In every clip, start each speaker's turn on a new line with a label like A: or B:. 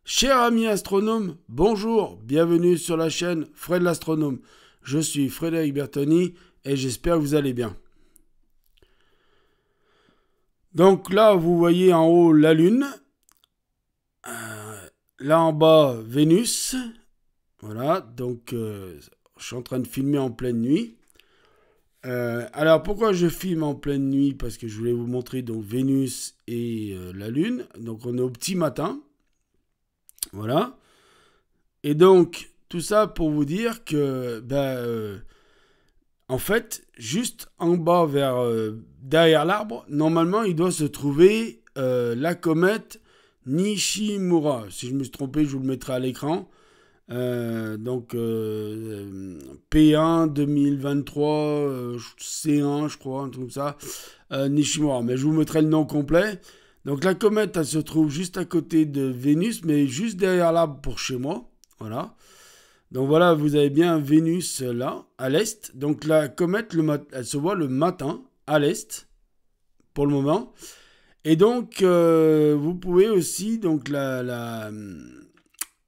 A: Cher ami astronome, bonjour, bienvenue sur la chaîne Fred l'astronome. Je suis Frédéric Bertoni et j'espère que vous allez bien. Donc là, vous voyez en haut la Lune, là en bas Vénus. Voilà, donc je suis en train de filmer en pleine nuit. Alors pourquoi je filme en pleine nuit? Parce que je voulais vous montrer donc Vénus et la Lune. Donc on est au petit matin. Voilà. Et donc, tout ça pour vous dire que, en fait, juste en bas, derrière l'arbre, normalement, il doit se trouver la comète Nishimura. Si je me suis trompé, je vous le mettrai à l'écran. P1 2023, C1, je crois, un truc comme ça. Nishimura, mais je vous mettrai le nom complet. Donc la comète, elle se trouve juste à côté de Vénus, mais juste derrière l'arbre pour chez moi. Voilà. Donc voilà, vous avez bien Vénus là, à l'est. Donc la comète, elle se voit le matin, à l'est, pour le moment. Et donc, vous pouvez aussi, donc,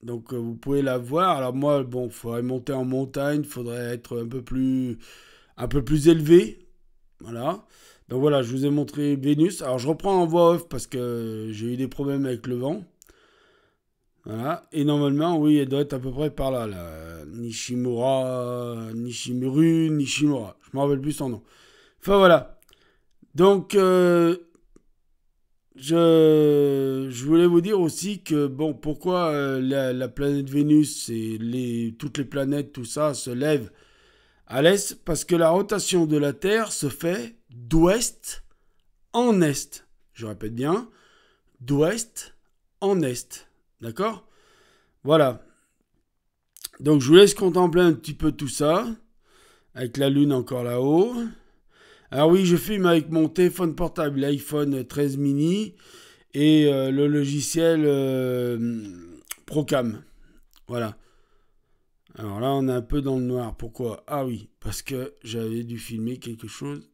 A: vous pouvez la voir. Alors moi, bon, il faudrait monter en montagne, il faudrait être un peu plus élevé. Voilà. Donc voilà, je vous ai montré Vénus. Alors je reprends en voix off parce que j'ai eu des problèmes avec le vent. Voilà. Et normalement, oui, elle doit être à peu près par là. Nishimura. Je me rappelle plus son nom. Enfin voilà. Donc, je voulais vous dire aussi que, bon, pourquoi la planète Vénus et toutes les planètes, tout ça, se lèvent à l'est? Parce que la rotation de la Terre se fait d'ouest en est. Je répète bien, d'ouest en est. D'accord? Voilà. Donc je vous laisse contempler un petit peu tout ça, avec la Lune encore là-haut. Alors oui, je filme avec mon téléphone portable, l'iPhone 13 mini, et le logiciel Procam. Voilà. Alors là, on est un peu dans le noir. Pourquoi? Ah oui, parce que j'avais dû filmer quelque chose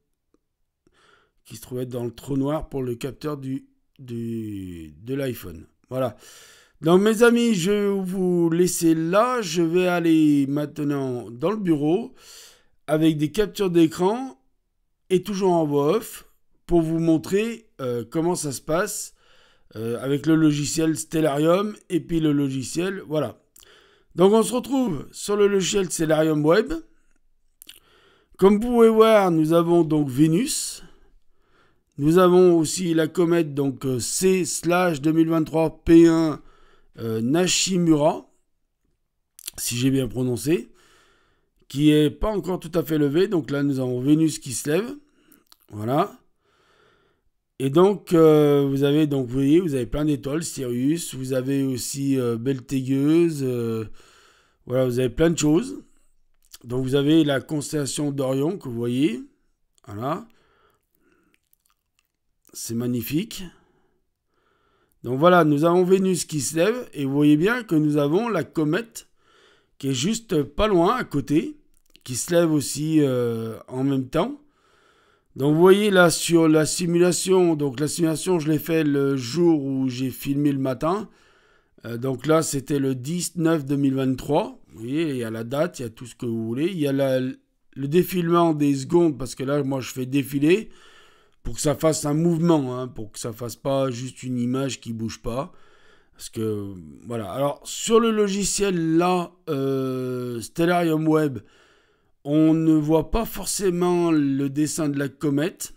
A: qui se trouvait dans le trou noir pour le capteur de l'iPhone. Voilà. Donc mes amis, je vais vous laisser là. Je vais aller maintenant dans le bureau avec des captures d'écran et toujours en voix off pour vous montrer comment ça se passe avec le logiciel Stellarium et puis le logiciel, voilà. Donc on se retrouve sur le logiciel Stellarium Web. Comme vous pouvez voir, nous avons donc Vénus. Nous avons aussi la comète donc C/2023 P1 Nishimura, si j'ai bien prononcé, qui est pas encore tout à fait levée. Donc là, nous avons Vénus qui se lève. Voilà. Et donc, vous voyez, vous avez plein d'étoiles, Sirius, vous avez aussi Betelgeuse, voilà, vous avez plein de choses. Donc, vous avez la constellation d'Orion que vous voyez. Voilà. C'est magnifique. Donc voilà, nous avons Vénus qui se lève et vous voyez bien que nous avons la comète qui est juste pas loin à côté, qui se lève aussi en même temps. Donc vous voyez là sur la simulation, donc la simulation je l'ai fait le jour où j'ai filmé le matin. Donc là c'était le 10/9/2023. Vous voyez, il y a la date, il y a tout ce que vous voulez. Il y a le défilement des secondes parce que là moi je fais défiler pour que ça fasse un mouvement, hein, pour que ça fasse pas juste une image qui bouge pas. Parce que voilà. Alors sur le logiciel là, Stellarium Web, on ne voit pas forcément le dessin de la comète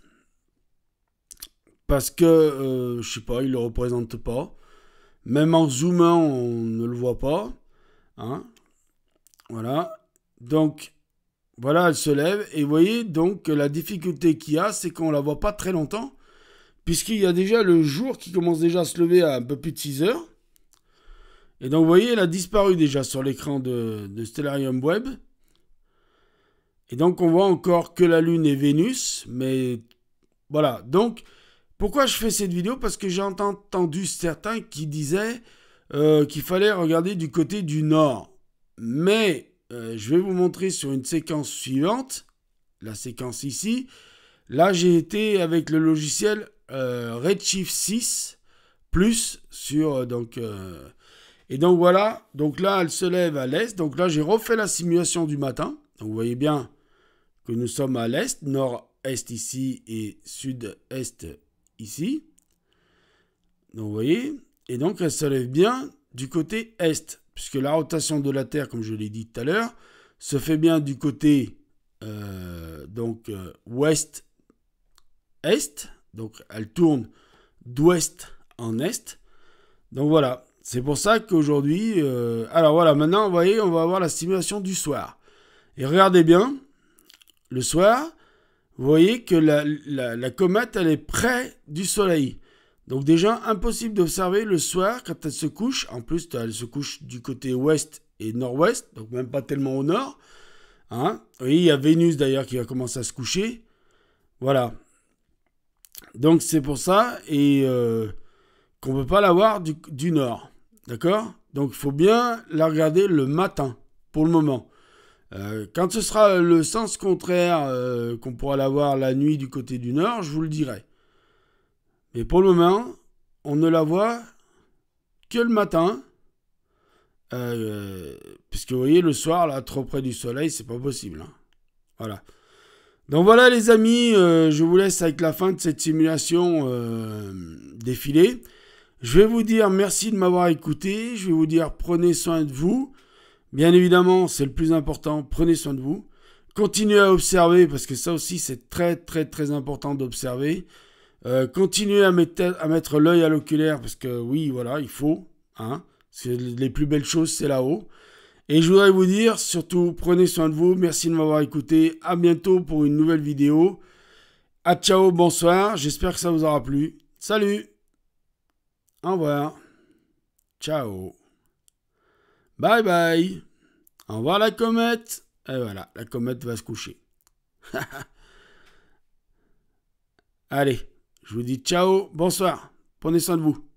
A: parce que, je sais pas, il le représente pas. Même en zoomant, on ne le voit pas. Hein. Voilà. Donc, voilà, elle se lève. Et vous voyez, donc, la difficulté qu'il y a, c'est qu'on la voit pas très longtemps. Puisqu'il y a déjà le jour qui commence déjà à se lever à un peu plus de 6 heures. Et donc, vous voyez, elle a disparu déjà sur l'écran de Stellarium Web. Et donc, on voit encore que la Lune et Vénus. Mais voilà. Donc, pourquoi je fais cette vidéo? Parce que j'ai entendu certains qui disaient qu'il fallait regarder du côté du nord. Mais je vais vous montrer sur une séquence suivante, la séquence ici. Là, j'ai été avec le logiciel Redshift 6 plus sur Et donc voilà, donc là elle se lève à l'est. Donc là j'ai refait la simulation du matin. Donc vous voyez bien que nous sommes à l'est, nord-est ici et sud-est ici. Donc vous voyez, et donc elle se lève bien du côté est, puisque la rotation de la Terre, comme je l'ai dit tout à l'heure, se fait bien du côté ouest-est. Donc elle tourne d'ouest en est. Donc voilà, c'est pour ça qu'aujourd'hui... alors voilà, maintenant, vous voyez, on va avoir la simulation du soir. Et regardez bien, le soir, vous voyez que la comète, elle est près du Soleil. Donc déjà, impossible d'observer le soir quand elle se couche. En plus, elle se couche du côté ouest et nord-ouest, donc même pas tellement au nord. Hein, vous voyez, il y a Vénus d'ailleurs qui va commencer à se coucher. Voilà. Donc c'est pour ça et qu'on ne peut pas la voir du nord. D'accord? Donc il faut bien la regarder le matin, pour le moment. Quand ce sera le sens contraire qu'on pourra la voir la nuit du côté du nord, je vous le dirai. Mais pour le moment, on ne la voit que le matin. Puisque vous voyez, le soir, là, trop près du soleil, c'est pas possible. Hein. Voilà. Donc voilà les amis, je vous laisse avec la fin de cette simulation défilée. Je vais vous dire merci de m'avoir écouté. Je vais vous dire prenez soin de vous. Bien évidemment, c'est le plus important, prenez soin de vous. Continuez à observer, parce que ça aussi, c'est très, très, très important d'observer. Continuez à mettre l'œil à l'oculaire, parce que oui, voilà, il faut. Hein, les plus belles choses, c'est là-haut. Et je voudrais vous dire, surtout, prenez soin de vous. Merci de m'avoir écouté. À bientôt pour une nouvelle vidéo. À ciao, bonsoir. J'espère que ça vous aura plu. Salut. Au revoir. Ciao. Bye bye. Au revoir la comète. Et voilà, la comète va se coucher. Allez, je vous dis ciao, bonsoir. Prenez soin de vous.